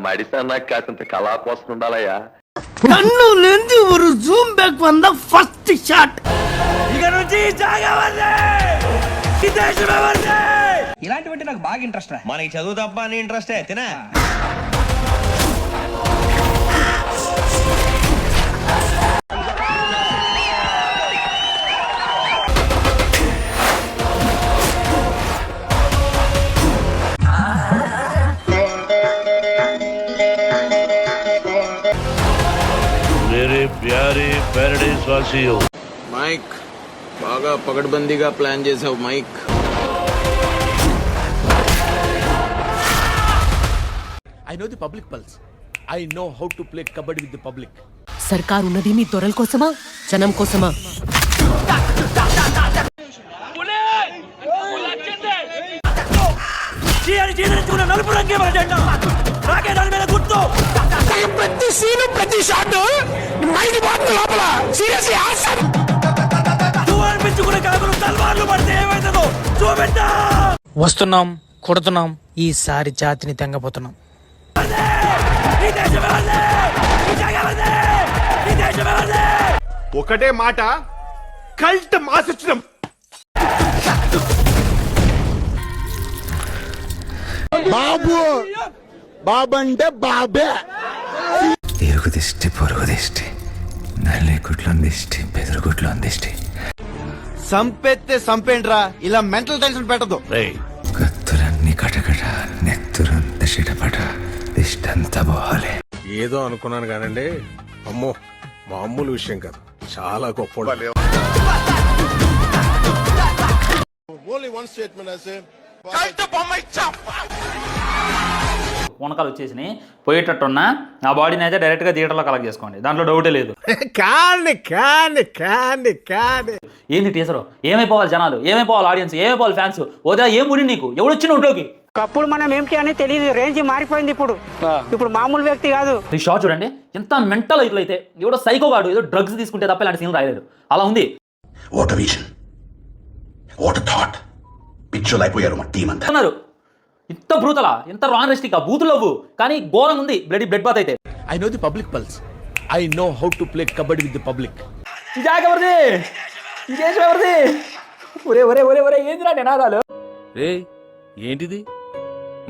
మడిసన్నా కాసింత కళా కోసం ఉండాలయ్యా. కన్నులేంది ఒక జూమ్ బ్యాక్ వంద ఫస్ట్ షాట్. ఇక నుంచి ఇలాంటివంటే నాకు బాగా ఇంట్రెస్ట్. మనకి చదువు తప్ప అని ఇంట్రెస్టే తినా. मेरे प्यारे पैराडाइज वासियों, మైక్ బాగా పకడ్బందీగా ప్లాన్ చేసావు mic. I know the public pulse. I know how to play kabaddi with the public. సర్కార్ ఉన్నది మీ దొరల కోసమా జనం కోసమా? నలుపు రంగే నాకే దాని మీద గుర్తు. ప్రతి సీను ప్రతి షాట్ మైండ్ బాబు లోపల సీరియస్లీ ఆసమ్. అనిపించుకునే కాకులు తల్వార్లు పడితే ఏమైతుందో చూపెట్టా. వస్తున్నాం, కొడుతున్నాం, ఈసారి జాతిని తెంగపోతున్నాం. ఒకటే మాట, కల్ట్ మాసొచ్చినాం. బాబు బాబంటే బాబే. ఇరుగు దిష్టి, పొరుగు దిష్టి, నల్లి గుడ్లు దిష్టి, బెదురు గుడ్లు దిష్టి. సంపెత్తే సంపేండ్రా, ఇలా మెంటల్ టెన్షన్ పెట్టదు. కత్తులన్నీ కటకట, నెత్తురంత చిటపట, దిష్టంతా పోవాలి. ఏదో అనుకున్నాను కానండి, అమ్మో మామూలు విషయం కాదు, చాలా గొప్ప. పూనకాలు వచ్చేసినాయి, పోయేటట్టున్నా ఆ బాడీని అయితే డైరెక్ట్గా థియేటర్లో కలెక్ట్ చేసుకోండి, దాంట్లో డౌటే లేదు. ఏంది టీచరు, ఏమైపోవాలి జనాలు, ఏమైపోవాలి ఆడియన్స్, ఏమైపోవాలి ఫ్యాన్స్, ఓదా ఏం ముడి నీకు ఎవడొచ్చిన ఇంట్లోకి. అప్పుడు మనం ఏంటి అని తెలియదు, రేంజ్ మారిపోయింది. ఇప్పుడు మామూలు వ్యక్తి కాదు. ఈ షాట్ చూడండి, ఎంత మెంటల్ ఇట్లయితే, ఎవడో సైకో గాడు ఏదో డ్రగ్స్ తీసుకుంటే తప్ప ఇలాంటి సీన్ రాయలేడు, అలా ఉంది. What vision, what thought, picture అయిపోయారు మా టీం అంతా. అన్నారు ఇంత బ్రూతలా, ఇంత రాంగెస్టిక్ బూతులు అవ్వు, కానీ ఘోరంగా ఉంది బ్లడ్ బాత్ అయితే. I know the public pulse. I know how to play kabaddi with the public. ఒరే ఒరే ఒరే ఒరే ఏందిరా నినాదాలు. ఏంటిది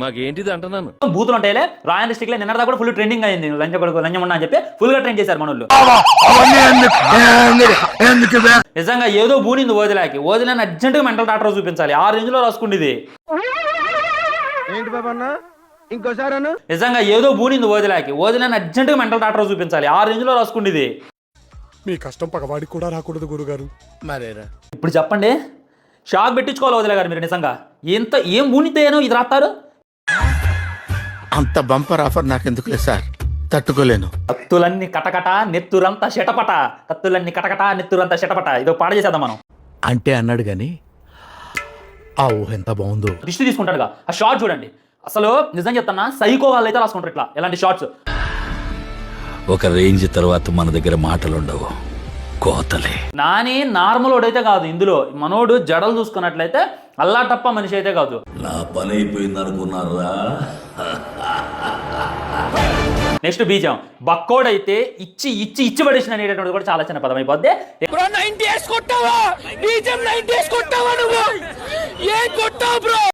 మాకేంటిది అంటున్నాను. బూతులు ఉంటాయిలే, రాయలిస్టిక్ లే నిన్నదా కూడా ఫుల్ ట్రెండింగ్ అయింది. లంచం ఉన్నా అని చెప్పి ఫుల్ గా ట్రెండ్ చేశారు మనోళ్ళు. నిజంగా ఏదో బూనింది ఓదిలాకి, ఓదిలాని అర్జెంట్ గా మెంటల్ డాక్టర్ చూపించాలి, ఆ రేంజ్ లో రాసుకుండేది. ఏంటి బాబా ఇంకోసారి నిజంగా ఏదో బూనింది ఓదిలాకి, ఓదిలాని అర్జెంట్ గా మెంటల్ డాక్టర్ చూపించాలి, ఆ రేంజ్ లో రాసుకుండేది. మీ కష్టం పగవాడికి కూడా రాకూడదు గురుగారు. మరేరా ఇప్పుడు చెప్పండి, షాక్ పెట్టించుకోవాలి వదిలే గారు మీరు. నిజంగా ఎంత ఏం బూనితేనో ఇది రాస్తారు. అంత బంపర్ ఆఫర్ నాకెందుకులే సార్, తట్టుకోలేను. కత్తులన్నీ కటకట నెత్తురంతా శటపట, కత్తులన్నీ కటకట నెత్తురంతా శటపట, ఇదో పాట చేసేద్దాం మనం. అంటే అన్నాడు గాని ఆ ఊహ ఎంత బాగుందో. దిష్టి తీసుకుంటాడుగా, ఆ షార్ట్ చూడండి, అసలు నిజం చెప్తున్నా సైకో వాళ్ళు అయితే రాసుకుంటారు ఇట్లా ఎలాంటి షార్ట్స్. ఒక రేంజ్ తర్వాత మన దగ్గర మాటలుండవు, కోతలే. నాని నార్మల్ ఓడైతే కాదు, ఇందులో మనోడు జడలు చూసుకున్నట్లయితే అల్లాటప్ప మనిషి అయితే కాదు. నా పని అయిపోయింది అనుకున్నారా? నెక్స్ట్ బీజం బక్కోడైతే ఇచ్చి ఇచ్చి ఇచ్చి పడేసిన అనేటటువంటి కూడా చాలా చిన్న పదం అయిపోద్ది. బ్రో 90 కొట్టావా? బీజం 90 కొట్టావా నువ్వు? ఏం కొట్టావు బ్రో?